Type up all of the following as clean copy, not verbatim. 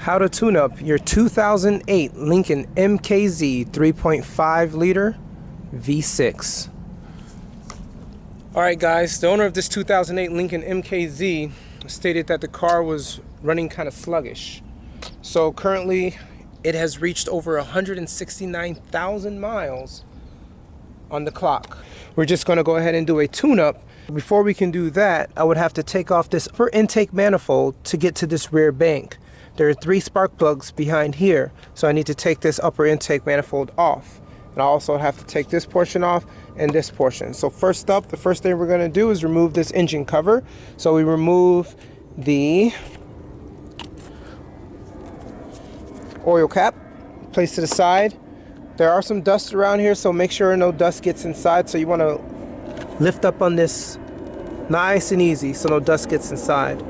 How to tune up your 2008 Lincoln MKZ 3.5 liter V6. Alright guys, the owner of this 2008 Lincoln MKZ stated that the car was running kind of sluggish. So currently it has reached over 169,000 miles on the clock. We're just going to go ahead and do a tune-up. Before we can do that, I would have to take off this upper intake manifold to get to this rear bank. There are 3 spark plugs behind here, so I need to take this upper intake manifold off. And I also have to take this portion off and this portion. So first up, the first thing we're going to do is remove this engine cover. So we remove the oil cap, place to the side. There are some dust around here, so make sure no dust gets inside. So you want to lift up on this nice and easy so no dust gets inside.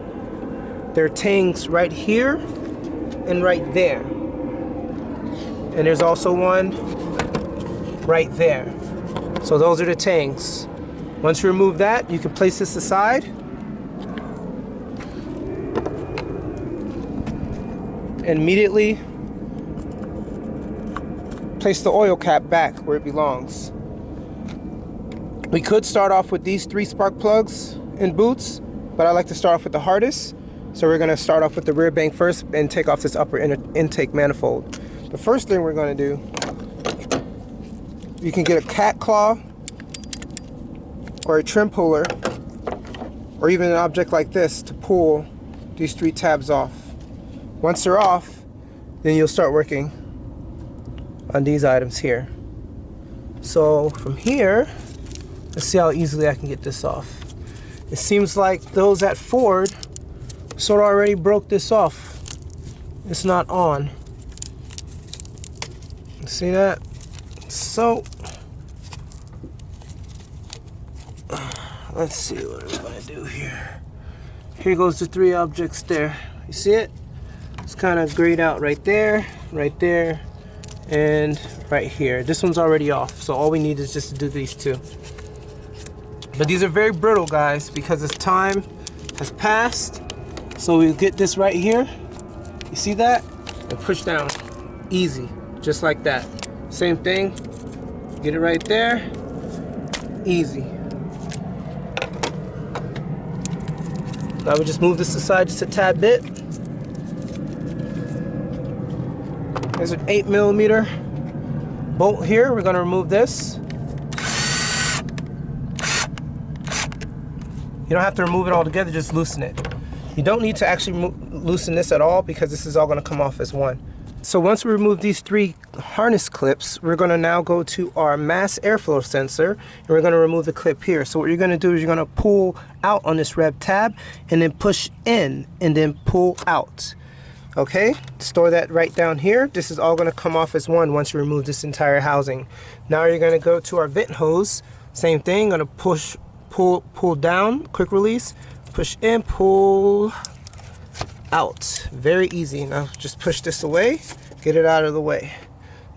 There are tanks right here and right there. And there's also one right there. So those are the tanks. Once you remove that, you can place this aside. And immediately place the oil cap back where it belongs. We could start off with these 3 spark plugs and boots, but I like to start off with the hardest. So we're going to start off with the rear bank first and take off this upper intake manifold. The first thing we're going to do, you can get a cat claw or a trim puller or even an object like this to pull these 3 tabs off. Once they're off, then you'll start working on these items here. So from here, let's see how easily I can get this off. It seems like those at Ford sort of already broke this off. It's not on. See that? So let's see what I'm gonna do here. Here goes the 3 objects there. You see it? It's kind of grayed out right there, and right here. This one's already off, so all we need is just to do these 2. But these are very brittle, guys, because as time has passed. So we get this right here. You see that? And push down. Easy. Just like that. Same thing. Get it right there. Easy. Now we just move this aside just a tad bit. There's an 8mm bolt here. We're going to remove this. You don't have to remove it all together, just loosen it. You don't need to actually loosen this at all because this is all going to come off as one. So once we remove these 3 harness clips, we're going to now go to our mass airflow sensor and we're going to remove the clip here. So what you're going to do is you're going to pull out on this rev tab and then push in and then pull out. Okay, store that right down here. This is all going to come off as one once you remove this entire housing. Now you're going to go to our vent hose. Same thing, going to push, pull down, quick release. Push in, pull out. Very easy. Now just push this away, get it out of the way.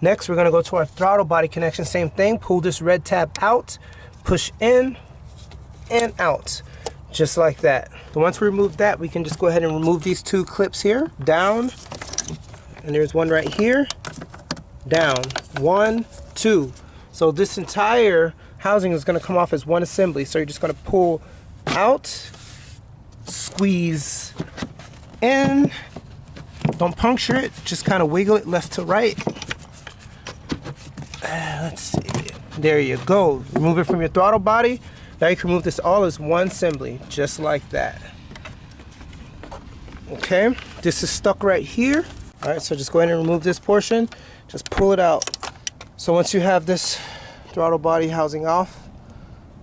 Next, we're going to go to our throttle body connection. Same thing. Pull this red tab out, push in and out, just like that. So once we remove that, we can just go ahead and remove these 2 clips here. Down, and there's one right here. Down. 1, 2. So this entire housing is going to come off as one assembly. So you're just going to pull out, squeeze in, don't puncture it, just kind of wiggle it left to right. Let's see, there you go. Remove it from your throttle body. Now you can remove this all as one assembly, just like that. Okay, this is stuck right here. All right, so just go ahead and remove this portion, just pull it out. So once you have this throttle body housing off,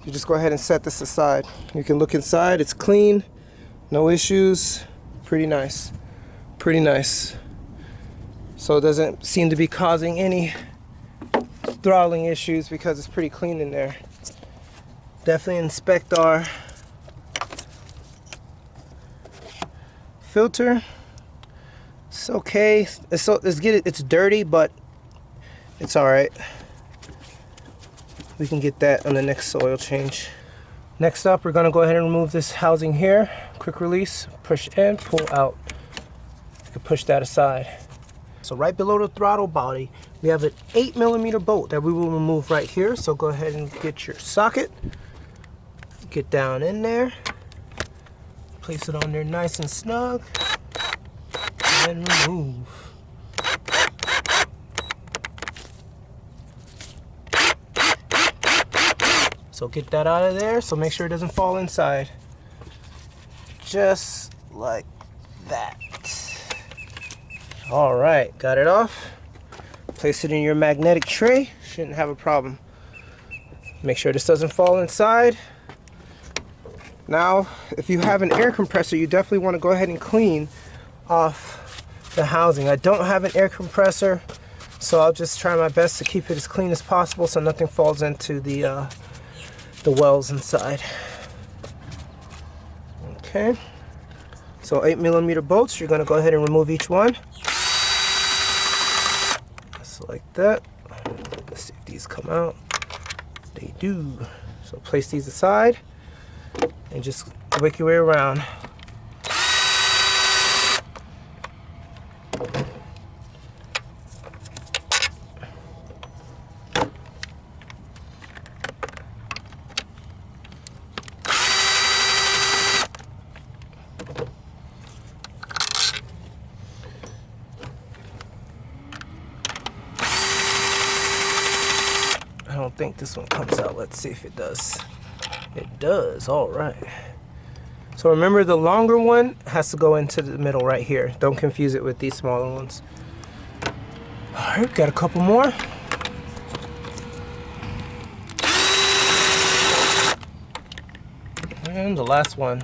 you just go ahead and set this aside. You can look inside, it's clean. No issues, pretty nice, pretty nice. So it doesn't seem to be causing any throttling issues because it's pretty clean in there. Definitely inspect our filter. It's okay. It's dirty, but it's all right. We can get that on the next oil change. Next up, we're gonna go ahead and remove this housing here. Quick release, push in, pull out. You can push that aside. So right below the throttle body, we have an 8mm bolt that we will remove right here. So go ahead and get your socket, get down in there, place it on there nice and snug, and remove. So get that out of there, so make sure it doesn't fall inside. Just like that. All right, got it off. Place it in your magnetic tray, shouldn't have a problem. Make sure this doesn't fall inside. Now, if you have an air compressor, you definitely want to go ahead and clean off the housing. I don't have an air compressor, so I'll just try my best to keep it as clean as possible so nothing falls into the wells inside. Okay, so 8mm bolts, you're going to go ahead and remove each one. Just like that. Let's see if these come out. They do. So place these aside and just work your way around. I don't think this one comes out. Let's see if it does. It does. All right. So remember, the longer one has to go into the middle right here. Don't confuse it with these smaller ones. All right, got a couple more. And the last one.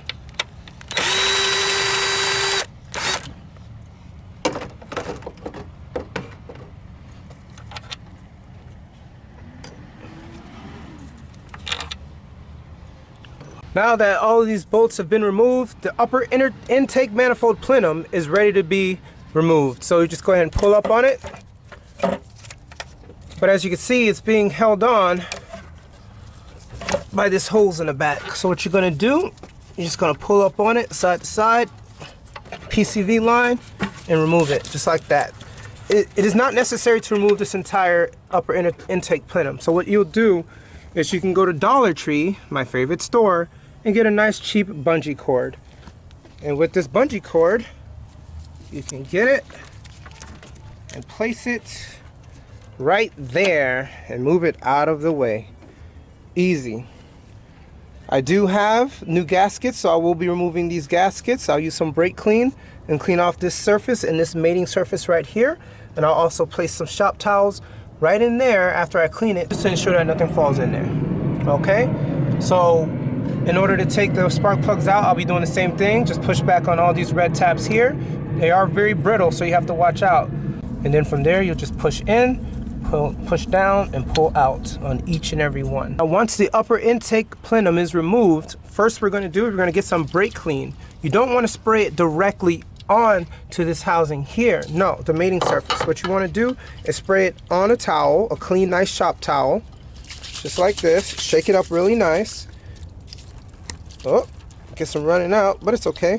Now that all of these bolts have been removed, the upper inner intake manifold plenum is ready to be removed. So you just go ahead and pull up on it. But as you can see, it's being held on by these holes in the back. So what you're gonna do, you're just gonna pull up on it side to side, PCV line, and remove it just like that. It is not necessary to remove this entire upper intake plenum. So what you'll do is you can go to Dollar Tree, my favorite store, and get a nice cheap bungee cord. And with this bungee cord, you can get it and place it right there and move it out of the way. Easy. I do have new gaskets, so I will be removing these gaskets. I'll use some brake clean and clean off this surface and this mating surface right here. And I'll also place some shop towels right in there after I clean it, just to ensure that nothing falls in there. Okay, so in order to take the spark plugs out, I'll be doing the same thing. Just push back on all these red tabs here. They are very brittle, so you have to watch out. And then from there, you'll just push in, push down, and pull out on each and every one. Now, once the upper intake plenum is removed, first we're gonna get some brake clean. You don't wanna spray it directly on to this housing here. No, the mating surface. What you want to do is spray it on a towel, a clean, nice shop towel, just like this. Shake it up really nice. Oh, get some running out, but it's okay.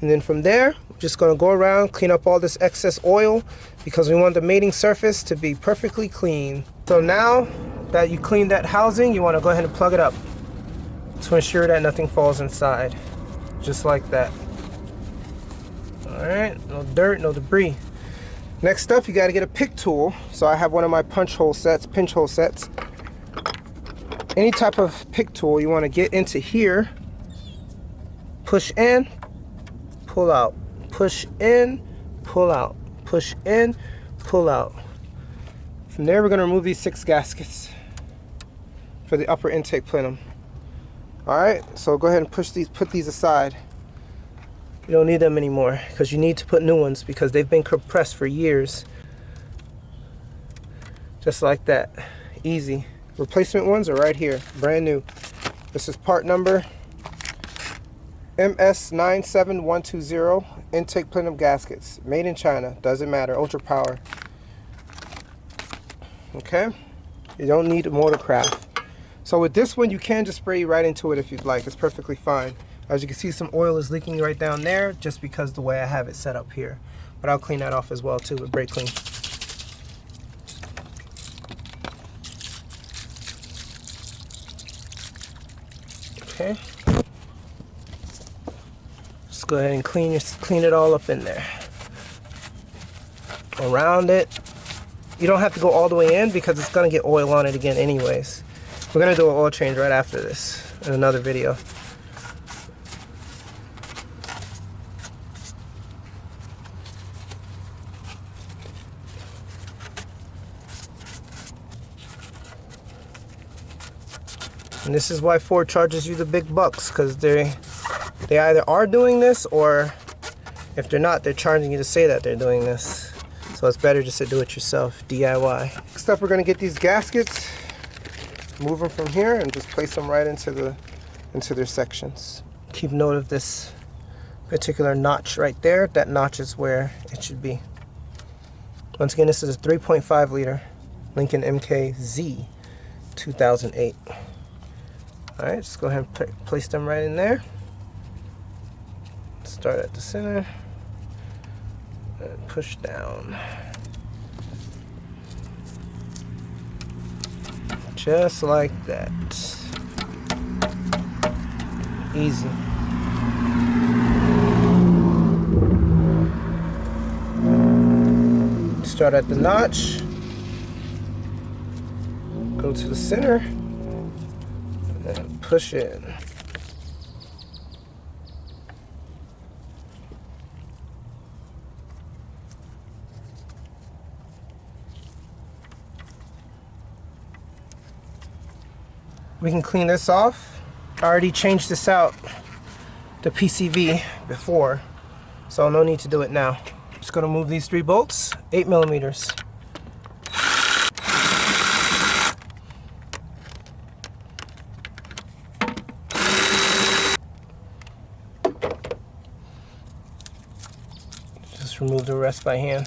And then from there, we're just going to go around, clean up all this excess oil because we want the mating surface to be perfectly clean. So now that you cleaned that housing, you want to go ahead and plug it up to ensure that nothing falls inside, just like that. Alright, no dirt, no debris. Next up, you got to get a pick tool. So I have one of my pinch hole sets. Any type of pick tool, you want to get into here, push in, pull out, push in, pull out, push in, pull out. From there, we're going to remove these 6 gaskets for the upper intake plenum. Alright, so go ahead and put these aside. You don't need them anymore because you need to put new ones because they've been compressed for years. Just like that. Easy. Replacement ones are right here, brand new. This is part number MS97120, intake plenum gaskets, made in China. Doesn't matter, ultra power. Okay, you don't need a Motorcraft. So with this one, you can just spray right into it if you'd like. It's perfectly fine. As you can see, some oil is leaking right down there just because the way I have it set up here. But I'll clean that off as well too with brake clean. Okay. Just go ahead and clean it all up in there. Around it. You don't have to go all the way in because it's going to get oil on it again anyways. We're going to do an oil change right after this in another video. And this is why Ford charges you the big bucks, because they either are doing this, or if they're not, they're charging you to say that they're doing this. So it's better just to do it yourself, DIY. Next up, we're going to get these gaskets, move them from here, and just place them right into their sections. Keep note of this particular notch right there. That notch is where it should be. Once again, this is a 3.5 liter Lincoln MKZ 2008. Alright, just go ahead and place them right in there. Start at the center and push down. Just like that. Easy. Start at the notch. Go to the center. And push in. We can clean this off. I already changed this out, the PCV, before, so no need to do it now. Just gonna move these 3 bolts, 8 millimeters. Just remove the rest by hand.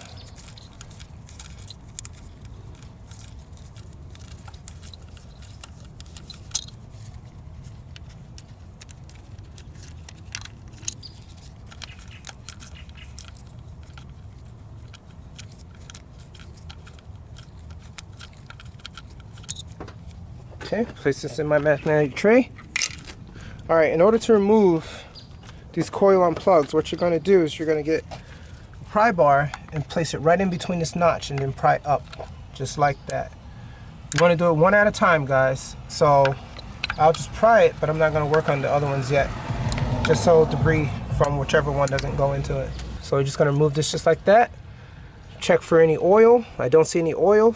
Okay, place this in my magnetic tray. Alright, in order to remove these coil on plugs, what you're going to do is you're going to get a pry bar and place it right in between this notch and then pry up, just like that. You want to do it one at a time, guys. So I'll just pry it, but I'm not going to work on the other ones yet, just so debris from whichever one doesn't go into it. So we're just going to remove this just like that. Check for any oil. I don't see any oil.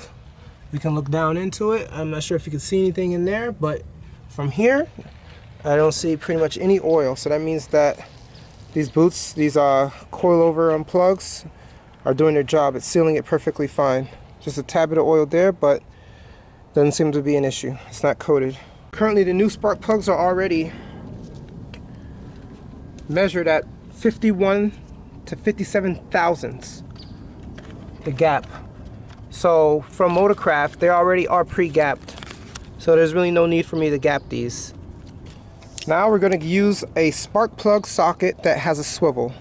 We can look down into it. I'm not sure if you can see anything in there, but from here, I don't see pretty much any oil. So that means that these boots, these coilover plugs, are doing their job. It's sealing it perfectly fine. Just a tad bit of oil there, but doesn't seem to be an issue. It's not coated. Currently, the new spark plugs are already measured at 51 to 57 thousandths, the gap. So from Motorcraft, they already are pre-gapped. So there's really no need for me to gap these. Now we're going to use a spark plug socket that has a swivel.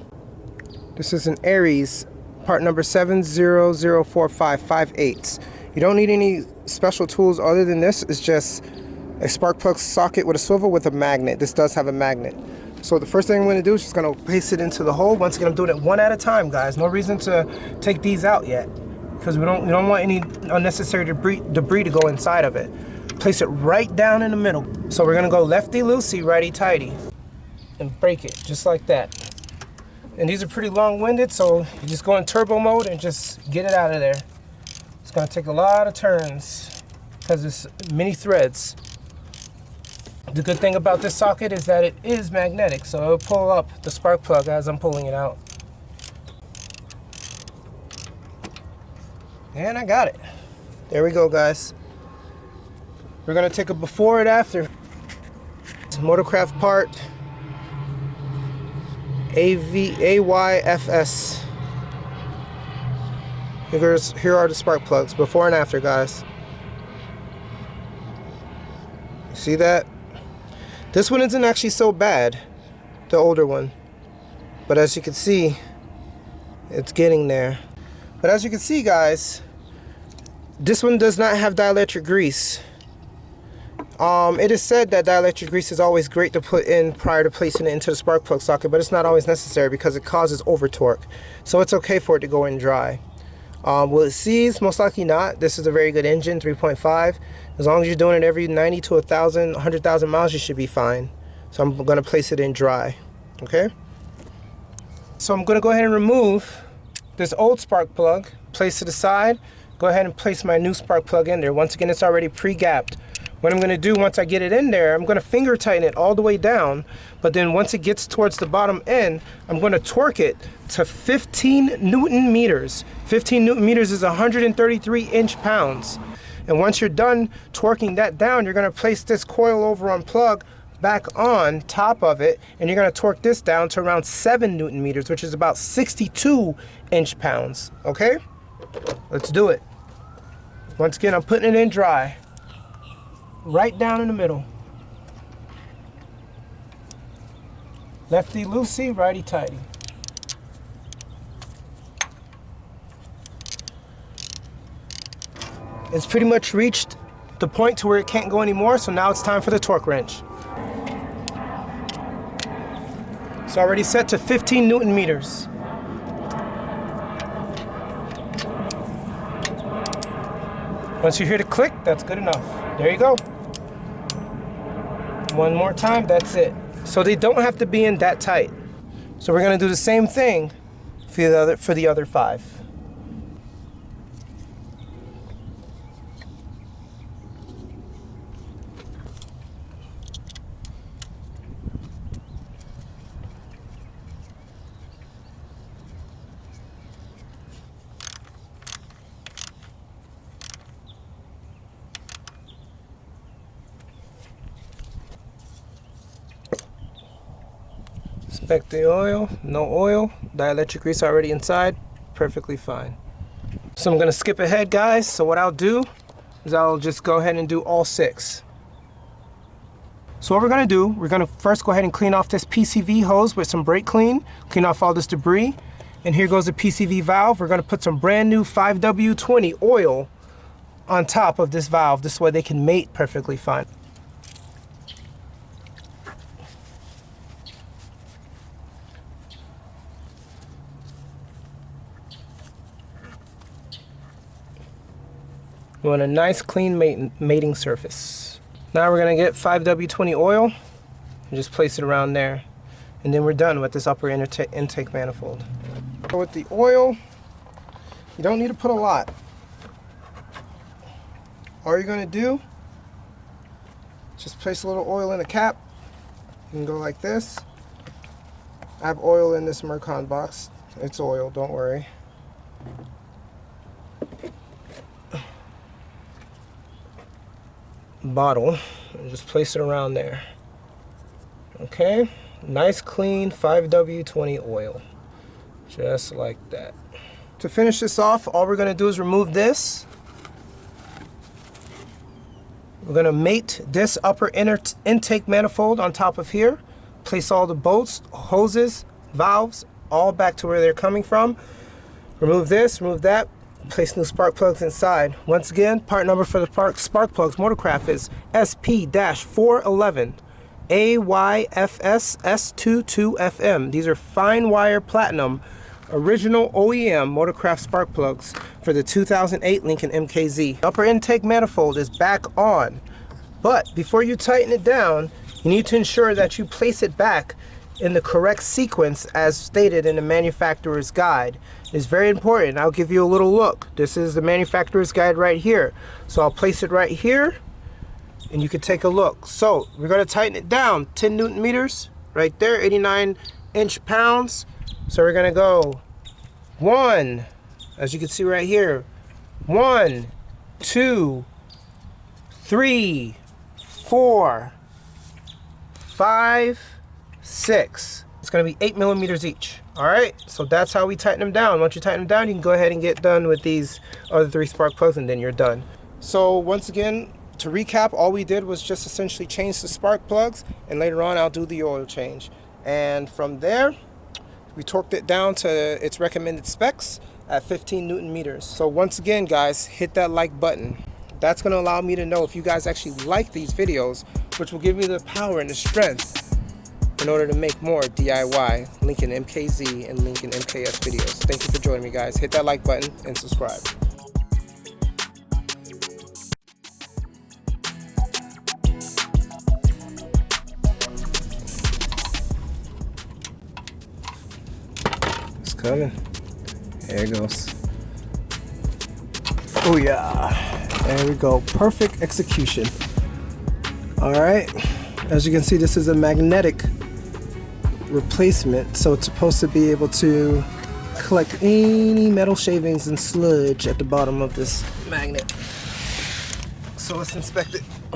This is an Aries, part number 7004558. You don't need any special tools other than this. It's just a spark plug socket with a swivel with a magnet. This does have a magnet. So the first thing I'm going to do is just going to paste it into the hole. Once again, I'm doing it one at a time, guys. No reason to take these out yet, because we don't want any unnecessary debris to go inside of it. Place it right down in the middle. So we're gonna go lefty-loosey, righty-tighty, and break it just like that. And these are pretty long-winded, so you just go in turbo mode and just get it out of there. It's gonna take a lot of turns because it's many threads. The good thing about this socket is that it is magnetic, so it'll pull up the spark plug as I'm pulling it out. And I got it. There we go, guys. We're gonna take a before and after. Motorcraft part AYFS. Here are the spark plugs, before and after, guys. See that? This one isn't actually so bad. the older one. But as you can see, it's getting there. But as you can see, guys, this one does not have dielectric grease. It is said that dielectric grease is always great to put in prior to placing it into the spark plug socket, but it's not always necessary because it causes over torque. So it's okay for it to go in dry. Will it seize? Most likely not. This is a very good engine, 3.5. As long as you're doing it every 90 to 1,000, 100,000 miles, you should be fine. So I'm going to place it in dry. Okay? So I'm going to go ahead and remove this old spark plug, place it aside, go ahead and place my new spark plug in there. Once again, it's already pre-gapped. What I'm going to do once I get it in there, I'm going to finger tighten it all the way down, but then once it gets towards the bottom end, I'm going to torque it to 15 Newton meters. 15 Newton meters is 133 inch-pounds. And once you're done torquing that down, you're going to place this coil over on plug back on top of it, and you're going to torque this down to around 7 Newton meters, which is about 62 inch-pounds. Okay? Let's do it. Once again, I'm putting it in dry. Right down in the middle. Lefty loosey, righty tighty. It's pretty much reached the point to where it can't go anymore, so now it's time for the torque wrench. It's already set to 15 Newton meters. Once you hear the click, that's good enough. There you go. One more time, that's it. So they don't have to be in that tight. So we're gonna do the same thing for the other 5. Inspect the oil, no oil, dielectric grease already inside, perfectly fine. So I'm gonna skip ahead, guys. So what I'll do is I'll just go ahead and do all 6. So what we're gonna do, we're gonna first go ahead and clean off this PCV hose with some brake clean off all this debris. And here goes the PCV valve. We're gonna put some brand new 5W20 oil on top of this valve. This way they can mate perfectly fine. We want a nice clean mating surface. Now we're gonna get 5W20 oil and just place it around there. And then we're done with this upper intake manifold. So with the oil, you don't need to put a lot. All you're gonna do, just place a little oil in the cap. You can go like this. I have oil in this Mercon box. It's oil, don't worry. Bottle and just place it around there. Okay, nice clean 5W20 oil, just like that. To finish this off, all we're going to do is remove this. We're going to mate this upper intake manifold on top of here, place all the bolts, hoses, valves all back to where they're coming from. Remove this, remove that, place new spark plugs inside. Once again, part number for the spark plugs Motorcraft is SP-411 AYFS-S22FM. These are fine wire platinum original OEM Motorcraft spark plugs for the 2008 Lincoln MKZ. Upper intake manifold is back on, but before you tighten it down, you need to ensure that you place it back in the correct sequence as stated in the manufacturer's guide. It's very important. I'll give you a little look. This is the manufacturer's guide right here. So I'll place it right here and you can take a look. So we're going to tighten it down 10 Newton meters right there, 89 inch-pounds. So we're going to go 1, as you can see right here, 1, 2, 3, 4, 5, 6. It's going to be 8 millimeters each. All right, so that's how we tighten them down. Once you tighten them down, you can go ahead and get done with these other 3 spark plugs, and then you're done. So once again, to recap, all we did was just essentially change the spark plugs, and later on I'll do the oil change. And from there, we torqued it down to its recommended specs at 15 Newton meters. So once again, guys, hit that like button. That's gonna allow me to know if you guys actually like these videos, which will give me the power and the strength in order to make more DIY Lincoln MKZ and Lincoln MKS videos. Thank you for joining me, guys. Hit that like button and subscribe. It's coming. There it goes. Oh yeah, there we go. Perfect execution. All right, as you can see, this is a magnetic replacement, so it's supposed to be able to collect any metal shavings and sludge at the bottom of this magnet. So let's inspect it.